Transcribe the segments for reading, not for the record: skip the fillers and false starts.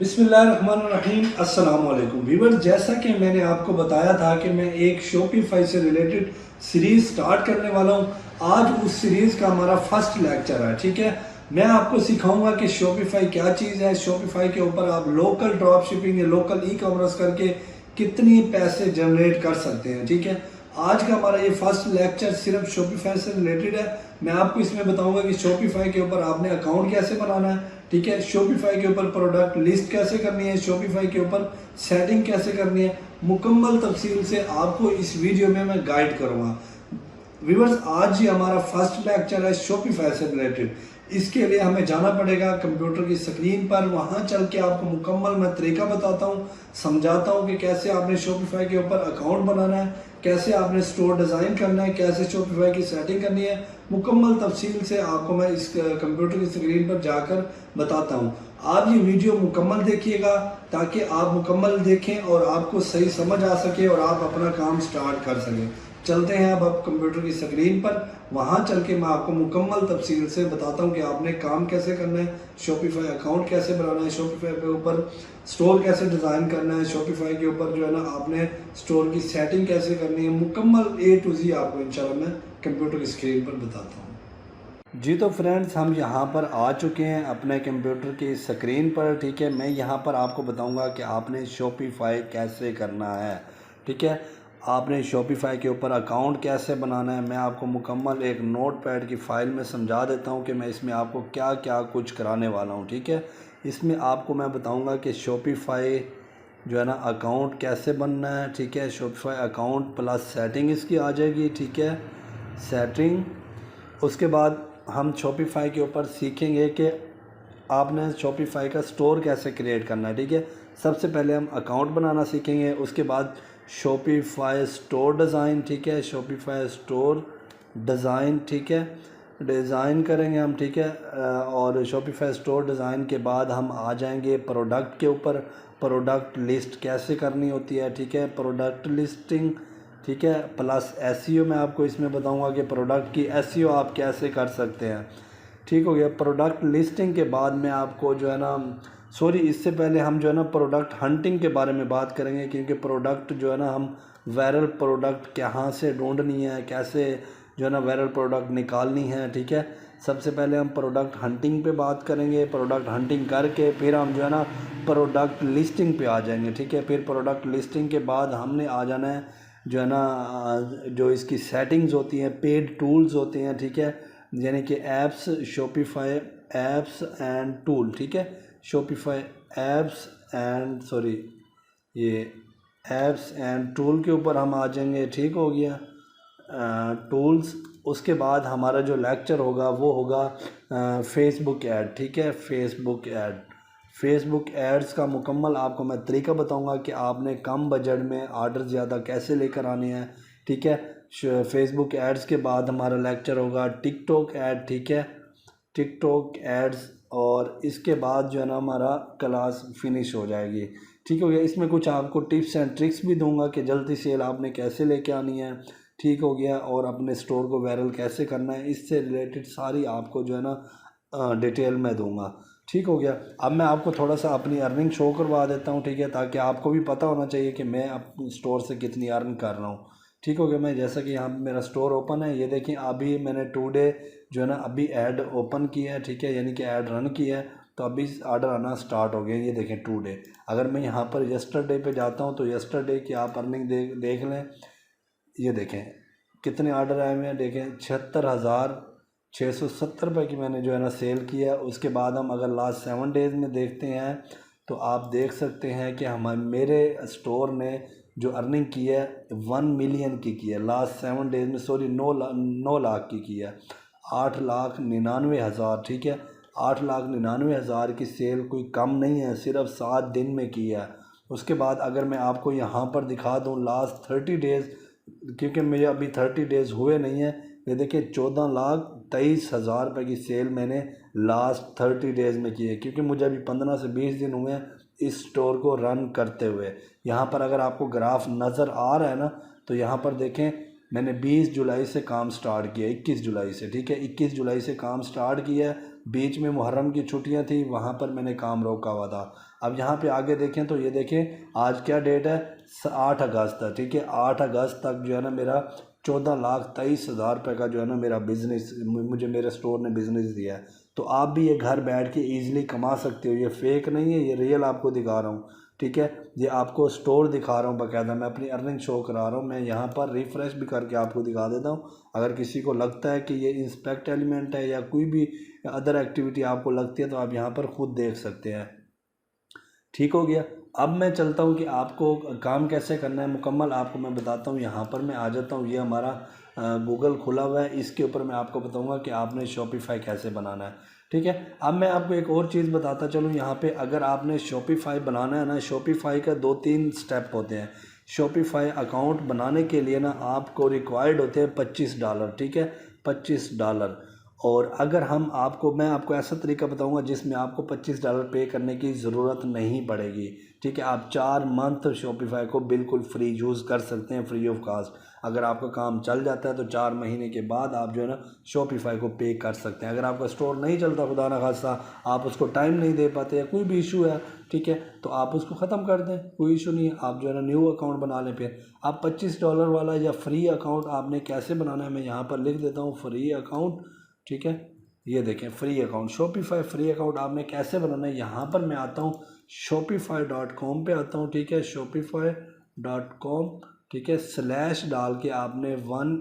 बिस्मिल्लाहिर्रहमानिर्रहीम अस्सलाम वालेकुम व्यूअर्स। जैसा कि मैंने आपको बताया था कि मैं एक शॉपिफाई से रिलेटेड सीरीज़ स्टार्ट करने वाला हूं। आज उस सीरीज़ का हमारा फर्स्ट लेक्चर है। ठीक है, मैं आपको सिखाऊंगा कि शॉपिफाई क्या चीज़ है। शॉपिफाई के ऊपर आप लोकल ड्रॉप शिपिंग या लोकल ई कॉमर्स करके कितनी पैसे जनरेट कर सकते हैं। ठीक है, आज का हमारा ये फर्स्ट लेक्चर सिर्फ शॉपिफाई से रिलेटेड है। मैं आपको इसमें बताऊंगा कि शॉपिफाई के ऊपर आपने अकाउंट कैसे बनाना है। ठीक है, शॉपिफाई के ऊपर प्रोडक्ट लिस्ट कैसे करनी है, शॉपिफाई के ऊपर सेटिंग कैसे करनी है, मुकम्मल तफसील से आपको इस वीडियो में मैं गाइड करूँगा। व्यूअर्स, आज ही हमारा फर्स्ट लेक्चर है शॉपिफाई से रिलेटेड। इसके लिए हमें जाना पड़ेगा कंप्यूटर की स्क्रीन पर। वहां चल के आपको मुकम्मल मैं तरीका बताता हूं, समझाता हूं कि कैसे आपने शॉपिफाई के ऊपर अकाउंट बनाना है, कैसे आपने स्टोर डिज़ाइन करना है, कैसे शॉपिफाई की सेटिंग करनी है। मुकम्मल तफसील से आपको मैं इस कंप्यूटर की स्क्रीन पर जाकर बताता हूँ। आप ये वीडियो मुकम्मल देखिएगा ताकि आप मुकम्मल देखें और आपको सही समझ आ सके और आप अपना काम स्टार्ट कर सकें। चलते हैं अब आप कंप्यूटर की स्क्रीन पर। वहां चल के मैं आपको मुकम्मल तफसील से बताता हूं कि आपने काम कैसे करना है, शॉपिफाई अकाउंट कैसे बनाना है, शॉपिफाई के ऊपर स्टोर कैसे डिज़ाइन करना है, शॉपिफाई के ऊपर जो है ना आपने स्टोर की सेटिंग कैसे करनी है। मुकम्मल ए टू जी आपको इंशाल्लाह मैं कंप्यूटर की स्क्रीन पर बताता हूँ। जी तो फ्रेंड्स, हम यहाँ पर आ चुके हैं अपने कंप्यूटर की स्क्रीन पर। ठीक है, मैं यहाँ पर आपको बताऊँगा कि आपने शॉपिफाई कैसे करना है। ठीक है, आपने शॉपिफाई के ऊपर अकाउंट कैसे बनाना है। मैं आपको मुकम्मल एक नोटपैड की फ़ाइल में समझा देता हूँ कि मैं इसमें आपको क्या क्या कुछ कराने वाला हूँ। ठीक है, इसमें आपको मैं बताऊँगा कि शॉपिफाई जो है ना अकाउंट कैसे बनना है। ठीक है, शॉपिफाई अकाउंट प्लस सेटिंग इसकी आ जाएगी। ठीक है, सेटिंग। उसके बाद हम शॉपिफाई के ऊपर सीखेंगे कि आपने शॉपिफाई का स्टोर कैसे क्रिएट करना है। ठीक है, सबसे पहले हम अकाउंट बनाना सीखेंगे, उसके बाद शॉपिफाई स्टोर डिज़ाइन। ठीक है, शॉपिफाई स्टोर डिज़ाइन। ठीक है, डिज़ाइन करेंगे हम। ठीक है, और शॉपिफाई स्टोर डिज़ाइन के बाद हम आ जाएंगे प्रोडक्ट के ऊपर। प्रोडक्ट लिस्ट कैसे करनी होती है। ठीक है, प्रोडक्ट लिस्टिंग। ठीक है, प्लस एसईओ मैं आपको इसमें बताऊंगा कि प्रोडक्ट की एसईओ आप कैसे कर सकते हैं। ठीक हो गया। प्रोडक्ट लिस्टिंग के बाद में आपको जो है ना इससे पहले हम जो है ना प्रोडक्ट हंटिंग के बारे में बात करेंगे, क्योंकि प्रोडक्ट जो है ना हम वायरल प्रोडक्ट कहाँ से ढूंढनी है, कैसे जो है ना वायरल प्रोडक्ट निकालनी है। ठीक है, सबसे पहले हम प्रोडक्ट हंटिंग पे बात करेंगे। प्रोडक्ट हंटिंग करके फिर हम जो है ना प्रोडक्ट लिस्टिंग पे आ जाएंगे। ठीक है, फिर प्रोडक्ट लिस्टिंग के बाद हमने आ जाना है जो है ना जो इसकी सेटिंग्स होती हैं, पेड टूल्स होते हैं। ठीक है, यानी कि apps, Shopify apps and tool. ठीक है, शॉपिफाई ऐप्स एंड ये ऐप्स एंड टूल के ऊपर हम आ जाएंगे। ठीक हो गया, टूल्स। उसके बाद हमारा जो लेक्चर होगा वो होगा फेसबुक ऐड। ठीक है, फेसबुक ऐड। फेसबुक एड्स का मुकम्मल आपको मैं तरीका बताऊंगा कि आपने कम बजट में आर्डर ज़्यादा कैसे लेकर आने हैं। ठीक है, फेसबुक एड्स के बाद हमारा लेक्चर होगा टिकटॉक ऐड। ठीक है, टिकटॉक एड्स। और इसके बाद जो है ना हमारा क्लास फिनिश हो जाएगी। ठीक हो गया। इसमें कुछ आपको टिप्स एंड ट्रिक्स भी दूंगा कि जल्दी सेल आपने कैसे लेके आनी है। ठीक हो गया, और अपने स्टोर को वायरल कैसे करना है, इससे रिलेटेड सारी आपको जो है ना डिटेल में दूंगा। ठीक हो गया। अब मैं आपको थोड़ा सा अपनी अर्निंग शो करवा देता हूँ। ठीक है, ताकि आपको भी पता होना चाहिए कि मैं अपने स्टोर से कितनी अर्न कर रहा हूँ। ठीक हो गया। मैं जैसा कि यहाँ मेरा स्टोर ओपन है, ये देखिए अभी मैंने 2 डे जो है ना अभी ऐड ओपन किया है। ठीक है, यानी कि ऐड रन किया है, तो अभी आर्डर आना स्टार्ट हो गए। ये देखें 2 डे। अगर मैं यहाँ पर यस्टरडे पे जाता हूँ तो यस्टरडे की आप अर्निंग देख लें। ये देखें कितने ऑर्डर आए हुए हैं। देखें 76,670 रुपये की मैंने जो है ना सेल किया। उसके बाद हम अगर लास्ट 7 डेज़ में देखते हैं तो आप देख सकते हैं कि मेरे स्टोर ने जो अर्निंग की है 1 मिलियन की है लास्ट 7 डेज़ में। 9 लाख की है। 8,99,000। ठीक है, 8,99,000 की सेल कोई कम नहीं है, सिर्फ 7 दिन में की है। उसके बाद अगर मैं आपको यहाँ पर दिखा दूँ लास्ट 30 डेज़, क्योंकि मुझे अभी 30 डेज़ हुए नहीं है, ये देखिए 14,23,000 रुपये की सेल मैंने लास्ट 30 डेज़ में की है, क्योंकि मुझे अभी 15 से 20 दिन हुए हैं इस स्टोर को रन करते हुए। यहाँ पर अगर आपको ग्राफ नज़र आ रहा है ना, तो यहाँ पर देखें मैंने 20 जुलाई से काम स्टार्ट किया, 21 जुलाई से। ठीक है, 21 जुलाई से काम स्टार्ट किया है, बीच में मुहर्रम की छुट्टियां थी, वहाँ पर मैंने काम रोका हुआ था। अब यहाँ पे आगे देखें तो ये देखें आज क्या डेट है, 8 अगस्त है, ठीक है। 8 अगस्त तक जो है ना मेरा 14,23,000 रुपये का जो है ना मेरा बिज़नेस, मुझे मेरे स्टोर ने बिज़नेस दिया है। तो आप भी ये घर बैठ के ईज़िली कमा सकते हो, ये फेक नहीं है, ये रियल आपको दिखा रहा हूँ, ठीक है। ये आपको स्टोर दिखा रहा हूँ बाकायदा, मैं अपनी अर्निंग शो करा रहा हूँ। मैं यहाँ पर रिफ़्रेश भी करके आपको दिखा देता हूँ। अगर किसी को लगता है कि ये इंस्पेक्ट एलिमेंट है या कोई भी अदर एक्टिविटी आपको लगती है तो आप यहाँ पर ख़ुद देख सकते हैं। ठीक हो गया। अब मैं चलता हूँ कि आपको काम कैसे करना है मुकम्मल आपको मैं बताता हूँ। यहाँ पर मैं आ जाता हूँ, ये हमारा गूगल खुला हुआ है, इसके ऊपर मैं आपको बताऊँगा कि आपने शॉपिफाई कैसे बनाना है, ठीक है। अब मैं आपको एक और चीज़ बताता चलूँ, यहाँ पे अगर आपने शॉपिफाई बनाना है ना, शॉपिफाई का 2-3 स्टेप होते हैं। शॉपिफाई अकाउंट बनाने के लिए ना आपको रिक्वायर्ड होते हैं $25, ठीक है, $25। और अगर मैं आपको ऐसा तरीका बताऊंगा जिसमें आपको $25 पे करने की ज़रूरत नहीं पड़ेगी, ठीक है। आप 4 मंथ शॉपिफाई को बिल्कुल फ्री यूज़ कर सकते हैं, फ्री ऑफ कास्ट। अगर आपका काम चल जाता है तो 4 महीने के बाद आप जो है ना शॉपिफाई को पे कर सकते हैं। अगर आपका स्टोर नहीं चलता, खुदा ना खास्ता आप उसको टाइम नहीं दे पाते या कोई भी इशू है, ठीक है, तो आप उसको ख़त्म कर दें, कोई इशू नहीं है। आप जो है ना न्यू अकाउंट बना लें। फिर आप $25 वाला या फ्री अकाउंट आपने कैसे बनाना है, मैं यहाँ पर लिख देता हूँ फ्री अकाउंट, ठीक है। ये देखें free account, Shopify free account आपने कैसे बनाना है। यहाँ पर मैं आता हूँ shopify.com पे आता हूँ, ठीक है, shopify.com, ठीक है, स्लैश डाल के आपने 1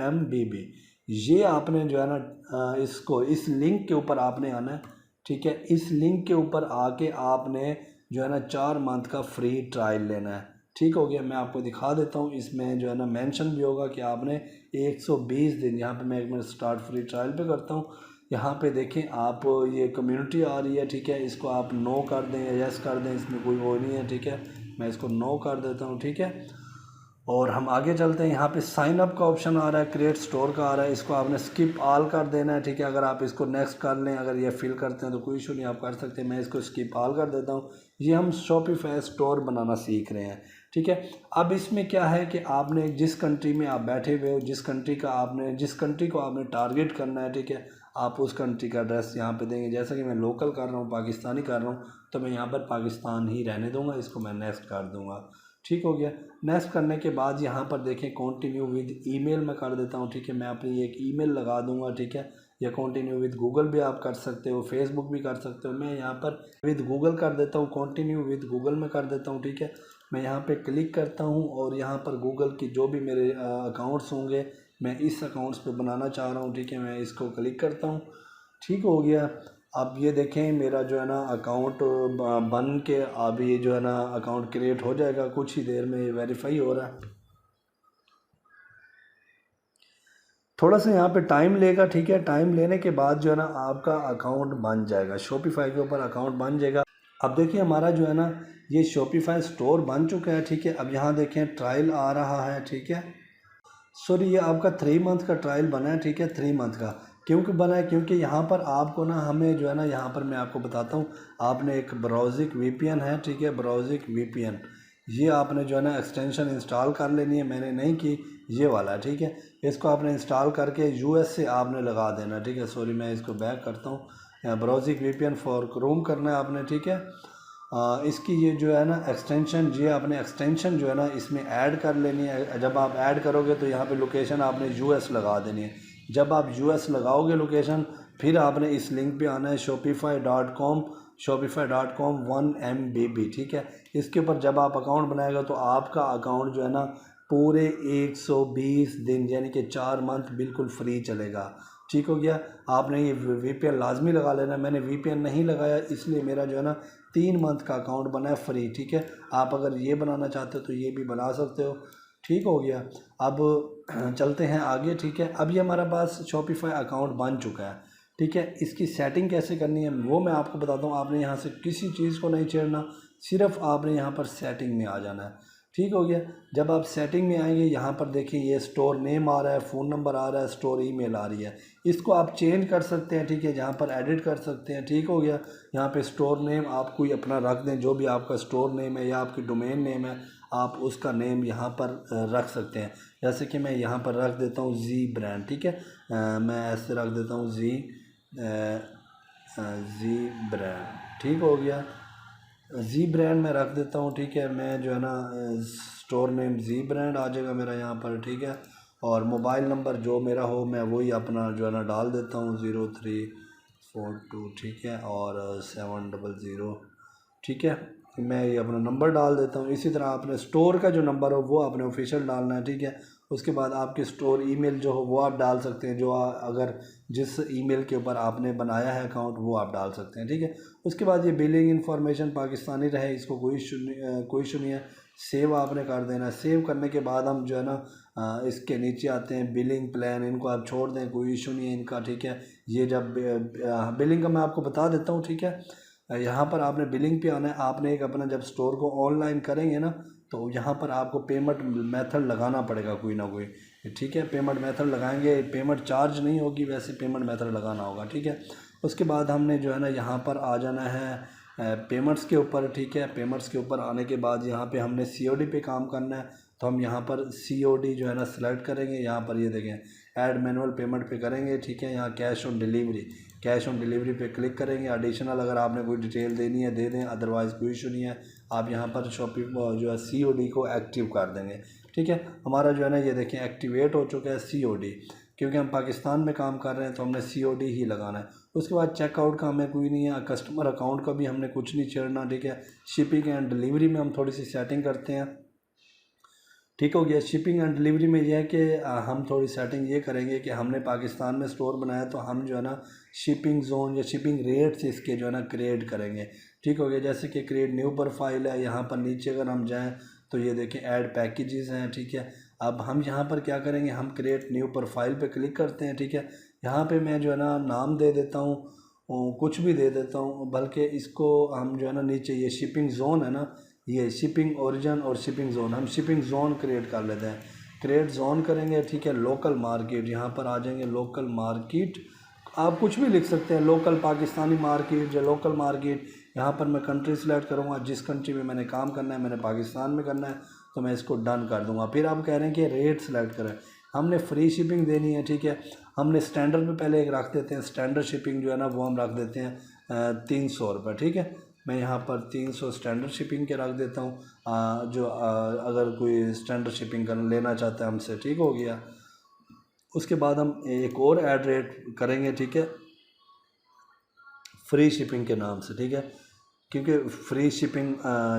MBB ये आपने जो है ना इसको इस लिंक के ऊपर आपने आना है, ठीक है। इस लिंक के ऊपर आके आपने जो है ना 4 मंथ का फ्री ट्रायल लेना है, ठीक हो गया। मैं आपको दिखा देता हूँ, इसमें जो है ना मेंशन भी होगा कि आपने 120 दिन, यहाँ पे मैं एक मिनट स्टार्ट फ्री ट्रायल पे करता हूँ। यहाँ पे देखें आप, ये कम्युनिटी आ रही है, ठीक है, इसको आप नो कर दें या यस कर दें, इसमें कोई वो नहीं है, ठीक है। मैं इसको नो कर देता हूँ, ठीक है। और हम आगे चलते हैं। यहाँ पे साइन अप का ऑप्शन आ रहा है, क्रिएट स्टोर का आ रहा है, इसको आपने स्किप ऑल कर देना है, ठीक है। अगर आप इसको नेक्स्ट कर लें, अगर ये फिल करते हैं तो कोई इशू नहीं, आप कर सकते हैं। मैं इसको स्किप ऑल कर देता हूँ। ये हम शॉपिफाई स्टोर बनाना सीख रहे हैं, ठीक है। अब इसमें क्या है कि आपने जिस कंट्री में आप बैठे हुए हो, जिस कंट्री को आपने टारगेट करना है, ठीक है, आप उस कंट्री का एड्रेस यहाँ पे देंगे। जैसा कि मैं लोकल कर रहा हूँ, पाकिस्तानी कर रहा हूँ, तो मैं यहाँ पर पाकिस्तान ही रहने दूँगा, इसको मैं नेक्स्ट कर दूँगा, ठीक हो गया। नेक्स्ट करने के बाद यहाँ पर देखें कंटिन्यू विद ईमेल मैं कर देता हूँ, ठीक है। मैं अपनी एक ईमेल लगा दूँगा, ठीक है। या कंटिन्यू विद गूगल भी आप कर सकते हो, फेसबुक भी कर सकते हो। मैं यहाँ पर विद गूगल कर देता हूँ, कंटिन्यू विद गूगल में कर देता हूँ, ठीक है। मैं यहाँ पे क्लिक करता हूँ और यहाँ पर गूगल की जो भी मेरे अकाउंट्स होंगे मैं इस अकाउंट्स पे बनाना चाह रहा हूँ, ठीक है। मैं इसको क्लिक करता हूँ, ठीक हो गया। अब ये देखें मेरा जो है ना अकाउंट बन के अब ये जो है ना अकाउंट क्रिएट हो जाएगा, कुछ ही देर में ये वेरीफाई हो रहा है। थोड़ा सा यहाँ पे टाइम लेगा, ठीक है। टाइम लेने के बाद जो है ना आपका अकाउंट बन जाएगा, शॉपिफाई के ऊपर अकाउंट बन जाएगा। अब देखिए हमारा जो है ना ये शॉपिफाई स्टोर बन चुका है, ठीक है। अब यहाँ देखें ट्रायल आ रहा है, ठीक है। सॉरी, ये आपका 3 मंथ का ट्रायल बना है, ठीक है। 3 मंथ का क्योंकि बना है, क्योंकि यहाँ पर आपको ना हमें जो है ना यहाँ पर मैं आपको बताता हूँ, आपने एक ब्राउजिक वीपीएन है, ठीक है, ब्राउजिक वीपीएन, ये आपने जो है ना एक्सटेंशन इंस्टॉल कर लेनी है। मैंने नहीं की, ये वाला, ठीक है। इसको आपने इंस्टॉल करके यूएस से आपने लगा देना, ठीक है। सॉरी मैं इसको बैक करता हूँ, ब्राउजिक वीपीएन फॉर क्रोम करना है आपने, ठीक है। इसकी ये जो है ना एक्सटेंशन, ये आपने एक्सटेंशन जो है ना इसमें ऐड कर लेनी है। जब आप ऐड करोगे तो यहाँ पे लोकेशन आपने यूएस लगा देनी है। जब आप यूएस लगाओगे लोकेशन, फिर आपने इस लिंक पे आना है shopify.com 1 MBB, ठीक है। इसके ऊपर जब आप अकाउंट बनाएगा तो आपका अकाउंट जो है ना पूरे 120 दिन यानी कि 4 मंथ बिल्कुल फ्री चलेगा, ठीक हो गया। आपने ये वीपीएन लाजमी लगा लेना। मैंने वीपीएन नहीं लगाया इसलिए मेरा जो है ना 3 मंथ का अकाउंट बना है फ्री, ठीक है। आप अगर ये बनाना चाहते हो तो ये भी बना सकते हो, ठीक हो गया। अब चलते हैं आगे, ठीक है। अब ये हमारा पास शॉपिफाई अकाउंट बन चुका है, ठीक है। इसकी सेटिंग कैसे करनी है वो मैं आपको बताता हूँ। आपने यहाँ से किसी चीज़ को नहीं छेड़ना, सिर्फ आपने यहाँ पर सेटिंग में आ जाना है, ठीक हो गया। जब आप सेटिंग में आएंगे यहाँ पर देखिए ये स्टोर नेम आ रहा है, फ़ोन नंबर आ रहा है, स्टोर ईमेल आ रही है। इसको आप चेंज कर सकते हैं, ठीक है, जहाँ पर एडिट कर सकते हैं, ठीक हो गया। यहाँ पे स्टोर नेम आप कोई अपना रख दें, जो भी आपका स्टोर नेम है या आपकी डोमेन नेम है आप उसका नेम यहाँ पर रख सकते हैं। जैसे कि मैं यहाँ पर रख देता हूँ जी ब्रांड, ठीक है। मैं ऐसे रख देता हूँ जी जी ब्रांड, ठीक हो गया। जी ब्रांड मैं रख देता हूँ, ठीक है। मैं जो है ना स्टोर नेम जी ब्रांड आ जाएगा मेरा यहाँ पर, ठीक है। और मोबाइल नंबर जो मेरा हो मैं वही अपना जो है ना डाल देता हूँ, 0342, ठीक है, और 700, ठीक है। मैं ये अपना नंबर डाल देता हूँ। इसी तरह आपने स्टोर का जो नंबर हो वो आपने ऑफिशियल डालना है, ठीक है। उसके बाद आपके स्टोर ईमेल जो हो वो आप डाल सकते हैं, जो अगर जिस ईमेल के ऊपर आपने बनाया है अकाउंट वो आप डाल सकते हैं, ठीक है। उसके बाद ये बिलिंग इन्फॉर्मेशन पाकिस्तानी रहे, इसको कोई इशू नहीं है। सेव आपने कर देना। सेव करने के बाद हम जो है ना इसके नीचे आते हैं बिलिंग प्लान, इनको आप छोड़ दें, कोई इशू नहीं है इनका, ठीक है। ये जब बिलिंग का मैं आपको बता देता हूँ, ठीक है। यहाँ पर आपने बिलिंग पे आना है। आपने एक अपना जब स्टोर को ऑनलाइन करेंगे ना तो यहाँ पर आपको पेमेंट मेथड लगाना पड़ेगा कोई ना कोई, ठीक है। पेमेंट मेथड लगाएंगे, पेमेंट चार्ज नहीं होगी, वैसे पेमेंट मेथड लगाना होगा, ठीक है। उसके बाद हमने जो है ना यहाँ पर आ जाना है पेमेंट्स के ऊपर, ठीक है। पेमेंट्स के ऊपर आने के बाद यहाँ पे हमने सीओडी पे काम करना है, तो हम यहाँ पर सीओडी जो है ना सिलेक्ट करेंगे। यहाँ पर ये देखें ऐड मैनुअल पेमेंट पे करेंगे, ठीक है। यहाँ cash on delivery, cash on delivery पे क्लिक करेंगे। एडिशनल अगर आपने कोई डिटेल देनी है दे दें, अदरवाइज़ कोई इशू नहीं है। आप यहाँ पर शॉपिंग जो है सीओडी को एक्टिव कर देंगे, ठीक है। हमारा जो है ना ये देखें एक्टिवेट हो चुका है सीओडी, क्योंकि हम पाकिस्तान में काम कर रहे हैं तो हमने सीओडी ही लगाना है। उसके बाद चेकआउट का हमें कोई नहीं है, कस्टमर अकाउंट का भी हमने कुछ नहीं छेड़ना, ठीक है। शिपिंग एंड डिलीवरी में हम थोड़ी सी सेटिंग करते हैं, ठीक हो गया। शिपिंग एंड डिलीवरी में यह है कि हम थोड़ी सेटिंग ये करेंगे कि हमने पाकिस्तान में स्टोर बनाया तो हम जो है ना शिपिंग जोन या शिपिंग रेट्स इसके जो है ना क्रिएट करेंगे, ठीक हो गया। जैसे कि क्रिएट न्यू प्रोफाइल है, यहाँ पर नीचे अगर हम जाएं तो ये देखें ऐड पैकेजेस हैं, ठीक है। अब हम यहाँ पर क्या करेंगे, हम क्रिएट न्यू प्रोफाइल पे क्लिक करते हैं, ठीक है। यहाँ पे मैं जो है ना नाम दे देता हूँ, कुछ भी दे देता हूँ, बल्कि इसको हम जो है ना नीचे ये शिपिंग जोन है ना, ये शिपिंग ओरिजिन और शिपिंग ज़ोन, हम शिपिंग ज़ोन क्रिएट कर लेते हैं। क्रिएट ज़ोन करेंगे, ठीक है। लोकल मार्केट, यहाँ पर आ जाएंगे लोकल मार्केट, आप कुछ भी लिख सकते हैं, लोकल पाकिस्तानी मार्केट या लोकल मार्केट। यहाँ पर मैं कंट्री सेलेक्ट करूँगा, जिस कंट्री में मैंने काम करना है, मैंने पाकिस्तान में करना है, तो मैं इसको डन कर दूँगा। फिर आप कह रहे हैं कि रेट सेलेक्ट करें, हमने फ्री शिपिंग देनी है, ठीक है। हमने स्टैंडर्ड पे पहले एक रख देते हैं, स्टैंडर्ड शिपिंग जो है ना वो हम रख देते हैं 300 रुपये, ठीक है। मैं यहाँ पर 300 स्टैंडर्ड शिपिंग के रख देता हूँ, जो अगर कोई स्टैंडर्ड शिपिंग कर लेना चाहता है हमसे, ठीक हो गया। उसके बाद हम एक और ऐड रेट करेंगे, ठीक है, फ्री शिपिंग के नाम से, ठीक है। क्योंकि फ्री शिपिंग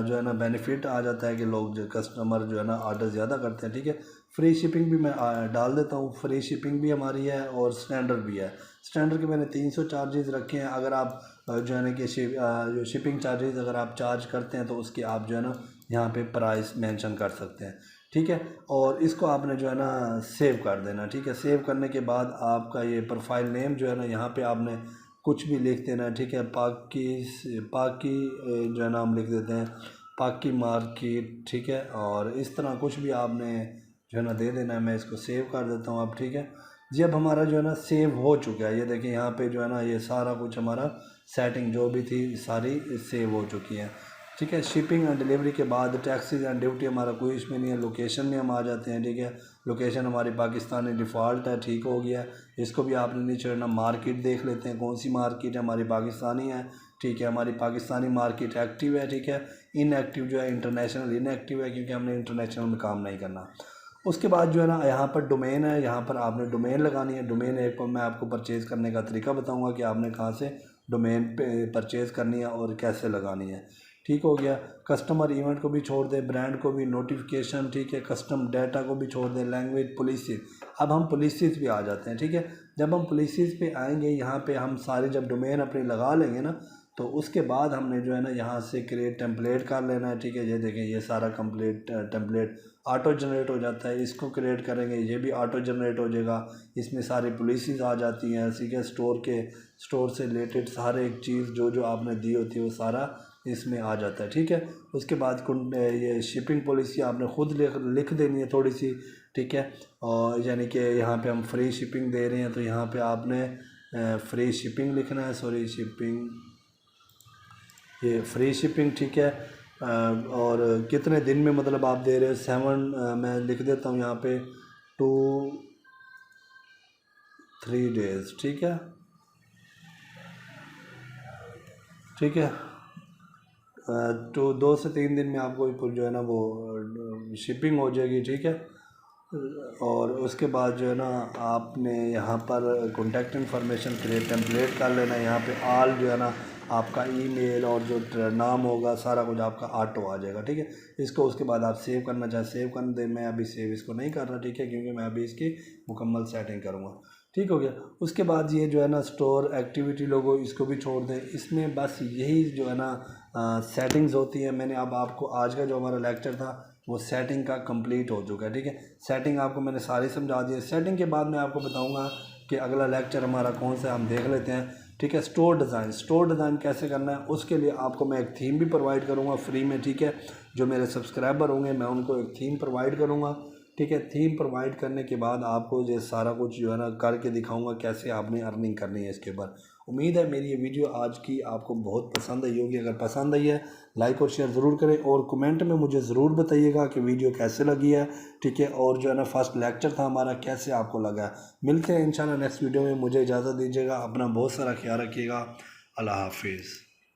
जो है ना बेनिफिट आ जाता है कि लोग जो कस्टमर जो है ना ऑर्डर ज़्यादा करते हैं, ठीक है। फ्री शिपिंग भी मैं डाल देता हूँ। फ्री शिपिंग भी हमारी है और स्टैंडर्ड भी है। स्टैंडर्ड के मैंने 300 चार्जेस रखे हैं। अगर आप जो है ना कि जो शिपिंग चार्जेस अगर आप चार्ज करते हैं तो उसके आप जो है ना यहाँ पे प्राइस मेंशन कर सकते हैं, ठीक है। और इसको आपने जो है ना सेव कर देना, ठीक है। सेव करने के बाद आपका ये प्रोफाइल नेम जो है ना यहाँ पे आपने कुछ भी लिख देना, ठीक है। पाकी जो है ना हम लिख देते हैं पाकी मार्केट, ठीक है। और इस तरह कुछ भी आपने जो है ना दे देना है। मैं इसको सेव कर देता हूँ अब, ठीक है जी। अब हमारा जो है ना सेव हो चुका है, ये देखिए यहाँ पे जो है ना ये सारा कुछ हमारा सेटिंग जो भी थी सारी सेव हो चुकी है, ठीक है। शिपिंग एंड डिलीवरी के बाद टैक्सीज एंड ड्यूटी हमारा कोई इसमें नहीं है। लोकेशन में हम आ जाते हैं, ठीक है। लोकेशन हमारी पाकिस्तानी डिफ़ॉल्ट है, ठीक हो गया। इसको भी आपने नहीं छोड़ना। मार्केट देख लेते हैं कौन सी मार्केट है, हमारी पाकिस्तानी है, ठीक है। हमारी पाकिस्तानी मार्केट एक्टिव है, ठीक है। इनएक्टिव जो है इंटरनेशनल इनएक्टिव है, क्योंकि हमने इंटरनेशनल में काम नहीं करना। उसके बाद जो है ना यहाँ पर डोमेन है, यहाँ पर आपने डोमेन लगानी है। डोमेन एक पर मैं आपको परचेज़ करने का तरीका बताऊँगा कि आपने कहाँ से डोमेन पे परचेज़ करनी है और कैसे लगानी है, ठीक हो गया। कस्टमर इवेंट को भी छोड़ दें, ब्रांड को भी, नोटिफिकेशन, ठीक है। कस्टम डाटा को भी छोड़ दें, लैंग्वेज पॉलिसीज। अब हम पॉलिसीज पे आ जाते हैं, ठीक है। जब हम पॉलिसीज पे आएंगे यहाँ पे हम सारी जब डोमेन अपनी लगा लेंगे ना तो उसके बाद हमने जो है ना यहाँ से क्रिएट टेम्पलेट कर लेना है, ठीक है। ये देखें ये सारा कंप्लीट टेम्पलेट ऑटो जनरेट हो जाता है। इसको क्रिएट करेंगे, ये भी ऑटो जनरेट हो जाएगा। इसमें सारी पॉलिसीज आ जाती हैं, ठीक है। स्टोर से रिलेटेड सारे एक चीज़ जो जो आपने दी होती है वो सारा इसमें आ जाता है, ठीक है। उसके बाद ये शिपिंग पॉलिसी आपने खुद लिख देनी है थोड़ी सी, ठीक है। और यानी कि यहाँ पे हम फ्री शिपिंग दे रहे हैं तो यहाँ पे आपने फ्री शिपिंग लिखना है, सॉरी शिपिंग, ये फ्री शिपिंग, ठीक है। और कितने दिन में मतलब आप दे रहे हो, 7 मैं लिख देता हूँ यहाँ पे 2-3 डेज़, ठीक है। ठीक है। तो 2 से 3 दिन में आपको जो है ना वो शिपिंग हो जाएगी, ठीक है। और उसके बाद जो है ना आपने यहाँ पर कॉन्टैक्ट इन्फॉर्मेशन क्रिएट टेम्पलेट कर लेना। यहाँ पे ऑल जो है ना आपका ईमेल और जो नाम होगा सारा कुछ आपका ऑटो आ जाएगा, ठीक है। इसको उसके बाद आप सेव करना चाहे सेव कर दे, मैं अभी सेव इसको नहीं कर रहा, ठीक है, क्योंकि मैं अभी इसकी मुकम्मल सेटिंग करूँगा। ठीक हो गया। उसके बाद ये जो है ना स्टोर एक्टिविटी लोगो इसको भी छोड़ दें। इसमें बस यही जो है ना सेटिंग्स होती है। मैंने अब आपको आज का जो हमारा लेक्चर था वो सेटिंग का कंप्लीट हो चुका है, ठीक है। सेटिंग आपको मैंने सारी समझा दी है। सेटिंग के बाद मैं आपको बताऊंगा कि अगला लेक्चर हमारा कौन सा है, हम देख लेते हैं, ठीक है। स्टोर डिज़ाइन कैसे करना है उसके लिए आपको मैं एक थीम भी प्रोवाइड करूँगा फ्री में, ठीक है। जो मेरे सब्सक्राइबर होंगे मैं उनको एक थीम प्रोवाइड करूँगा, ठीक है। थीम प्रोवाइड करने के बाद आपको ये सारा कुछ जो है ना करके दिखाऊंगा कैसे आपने अर्निंग करनी है इसके ऊपर। उम्मीद है मेरी ये वीडियो आज की आपको बहुत पसंद आई होगी। अगर पसंद आई है लाइक और शेयर ज़रूर करें और कमेंट में मुझे ज़रूर बताइएगा कि वीडियो कैसे लगी है, ठीक है। और जो है ना फर्स्ट लेक्चर था हमारा कैसे आपको लगा। मिलते हैं इंशाल्लाह नेक्स्ट वीडियो में। मुझे इजाज़त दीजिएगा, अपना बहुत सारा ख्याल रखिएगा। अल्लाह हाफिज़।